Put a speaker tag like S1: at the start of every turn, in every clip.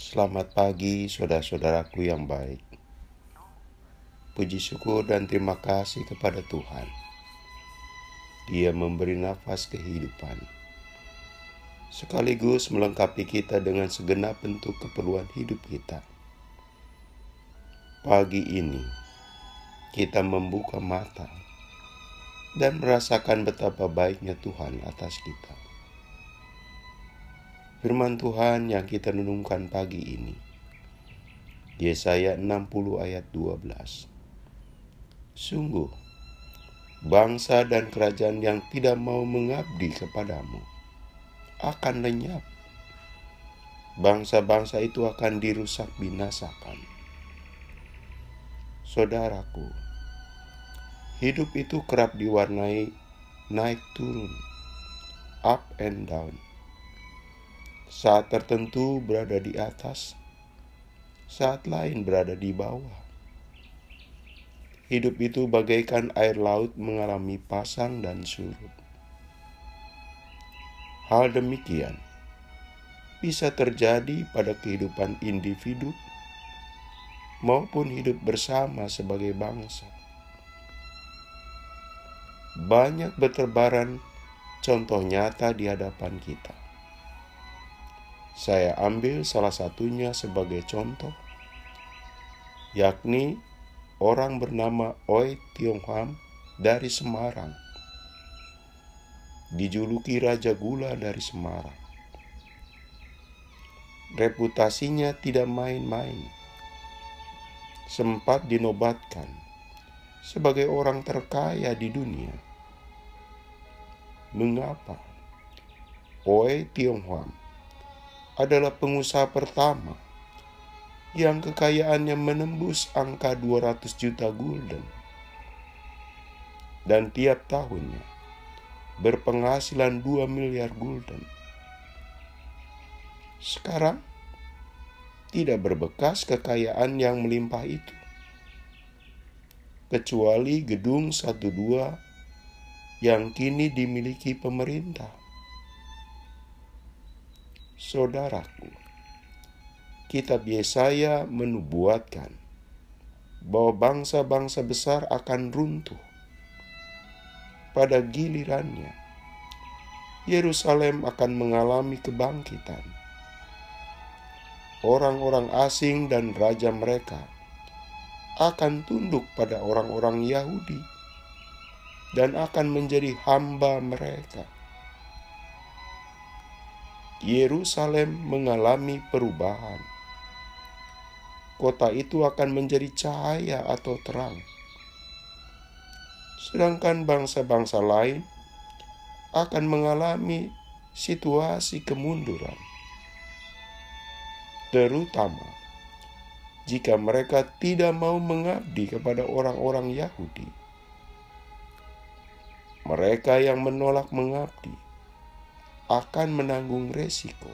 S1: Selamat pagi saudara-saudaraku yang baik. Puji syukur dan terima kasih kepada Tuhan. Dia memberi nafas kehidupan, sekaligus melengkapi kita dengan segenap bentuk keperluan hidup kita. Pagi ini, kita membuka mata dan merasakan betapa baiknya Tuhan atas kita. Firman Tuhan yang kita renungkan pagi ini, Yesaya 60 ayat 12. Sungguh, bangsa dan kerajaan yang tidak mau mengabdi kepadamu akan lenyap. Bangsa-bangsa itu akan dirusak binasakan. Saudaraku, hidup itu kerap diwarnai naik turun, up and down. Saat tertentu berada di atas, saat lain berada di bawah. Hidup itu bagaikan air laut mengalami pasang dan surut. Hal demikian bisa terjadi pada kehidupan individu maupun hidup bersama sebagai bangsa. Banyak berterbaran contoh nyata di hadapan kita. Saya ambil salah satunya sebagai contoh, yakni orang bernama Oei Tiong Ham dari Semarang, dijuluki Raja Gula dari Semarang. Reputasinya tidak main-main, sempat dinobatkan sebagai orang terkaya di dunia. Mengapa? Oei Tiong Ham adalah pengusaha pertama yang kekayaannya menembus angka 200 juta gulden dan tiap tahunnya berpenghasilan 2 miliar gulden. Sekarang tidak berbekas kekayaan yang melimpah itu, kecuali gedung 1-2 yang kini dimiliki pemerintah. Saudaraku, kitab Yesaya menubuatkan bahwa bangsa-bangsa besar akan runtuh. Pada gilirannya, Yerusalem akan mengalami kebangkitan. Orang-orang asing dan raja mereka akan tunduk pada orang-orang Yahudi dan akan menjadi hamba mereka. Yerusalem mengalami perubahan. Kota itu akan menjadi cahaya atau terang. Sedangkan bangsa-bangsa lain akan mengalami situasi kemunduran. Terutama jika mereka tidak mau mengabdi kepada orang-orang Yahudi. Mereka yang menolak mengabdi akan menanggung resiko.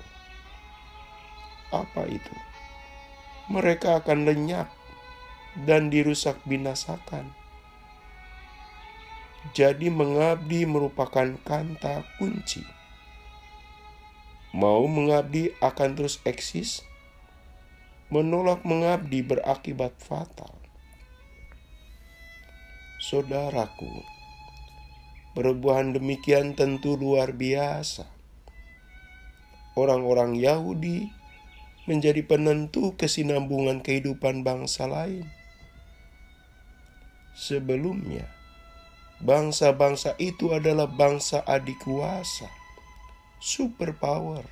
S1: Apa itu? Mereka akan lenyap dan dirusak binasakan. Jadi mengabdi merupakan kata kunci. Mau mengabdi akan terus eksis. Menolak mengabdi berakibat fatal. Saudaraku, perubahan demikian tentu luar biasa. Orang-orang Yahudi menjadi penentu kesinambungan kehidupan bangsa lain. Sebelumnya, bangsa-bangsa itu adalah bangsa adik kuasa, superpower.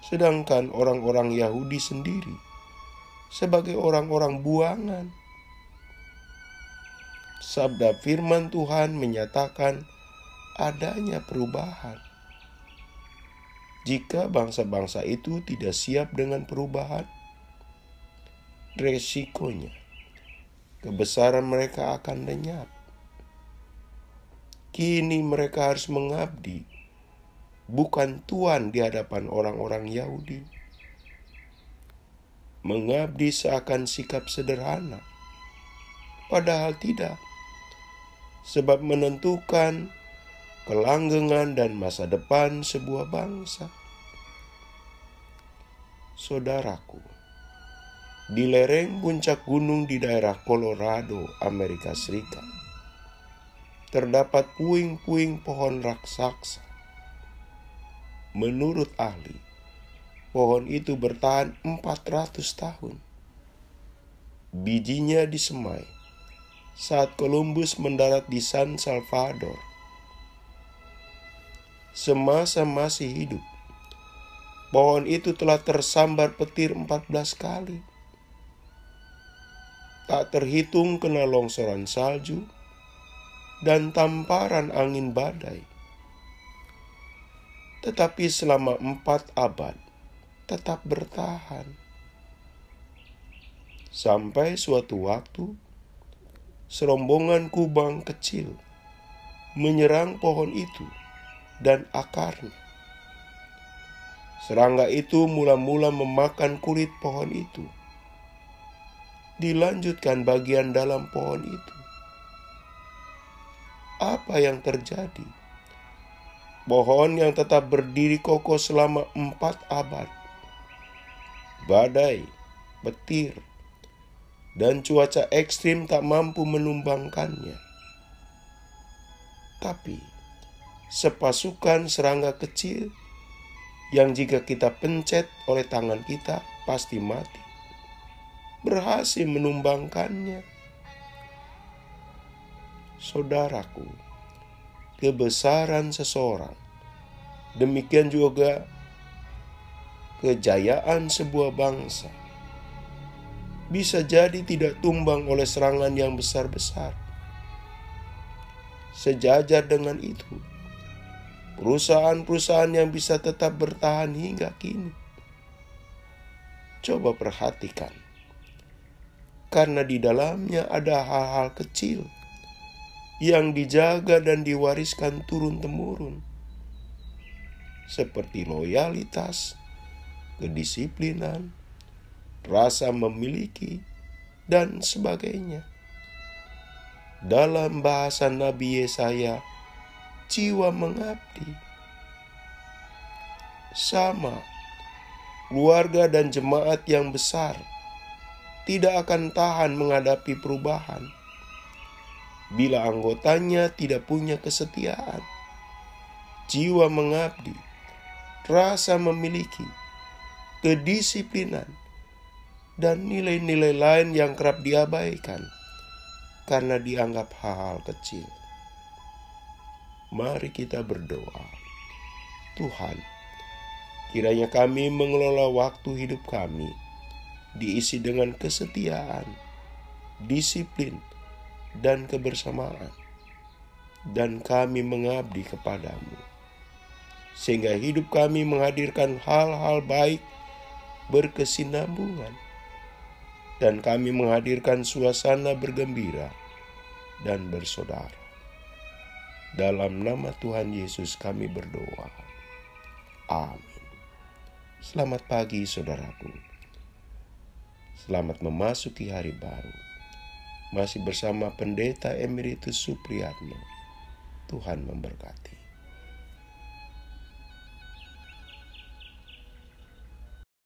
S1: Sedangkan orang-orang Yahudi sendiri sebagai orang-orang buangan. Sabda firman Tuhan menyatakan adanya perubahan. Jika bangsa-bangsa itu tidak siap dengan perubahan, resikonya kebesaran mereka akan lenyap. Kini mereka harus mengabdi, bukan tuan di hadapan orang-orang Yahudi. Mengabdi seakan sikap sederhana, padahal tidak, sebab menentukan kelanggengan dan masa depan sebuah bangsa. Saudaraku, di lereng puncak gunung di daerah Colorado, Amerika Serikat, terdapat puing-puing pohon raksasa. Menurut ahli, pohon itu bertahan 400 tahun. Bijinya disemai saat Columbus mendarat di San Salvador. Semasa masih hidup, pohon itu telah tersambar petir 14 kali. Tak terhitung kena longsoran salju dan tamparan angin badai. Tetapi selama 4 abad tetap bertahan. Sampai suatu waktu, serombongan kubang kecil menyerang pohon itu dan akarnya. Serangga itu mula-mula memakan kulit pohon itu. Dilanjutkan bagian dalam pohon itu. Apa yang terjadi? Pohon yang tetap berdiri kokoh selama 4 abad. Badai, petir, dan cuaca ekstrim tak mampu menumbangkannya. Tapi, sepasukan serangga kecil yang jika kita pencet oleh tangan kita pasti mati, berhasil menumbangkannya. Saudaraku, kebesaran seseorang, demikian juga kejayaan sebuah bangsa, bisa jadi tidak tumbang oleh serangan yang besar-besar. Sejajar dengan itu, perusahaan-perusahaan yang bisa tetap bertahan hingga kini. Coba perhatikan, karena di dalamnya ada hal-hal kecil yang dijaga dan diwariskan turun-temurun, seperti loyalitas, kedisiplinan, rasa memiliki, dan sebagainya. Dalam bahasa Nabi Yesaya, jiwa mengabdi. Sama, keluarga dan jemaat yang besar tidak akan tahan menghadapi perubahan bila anggotanya tidak punya kesetiaan, jiwa mengabdi, rasa memiliki, kedisiplinan, dan nilai-nilai lain yang kerap diabaikan karena dianggap hal-hal kecil. Mari kita berdoa. Tuhan, kiranya kami mengelola waktu hidup kami diisi dengan kesetiaan, disiplin, dan kebersamaan, dan kami mengabdi kepadamu, sehingga hidup kami menghadirkan hal-hal baik berkesinambungan, dan kami menghadirkan suasana bergembira dan bersaudara. Dalam nama Tuhan Yesus kami berdoa. Amin. Selamat pagi saudaraku. Selamat memasuki hari baru. Masih bersama Pendeta Emeritus Supriyatno. Tuhan memberkati.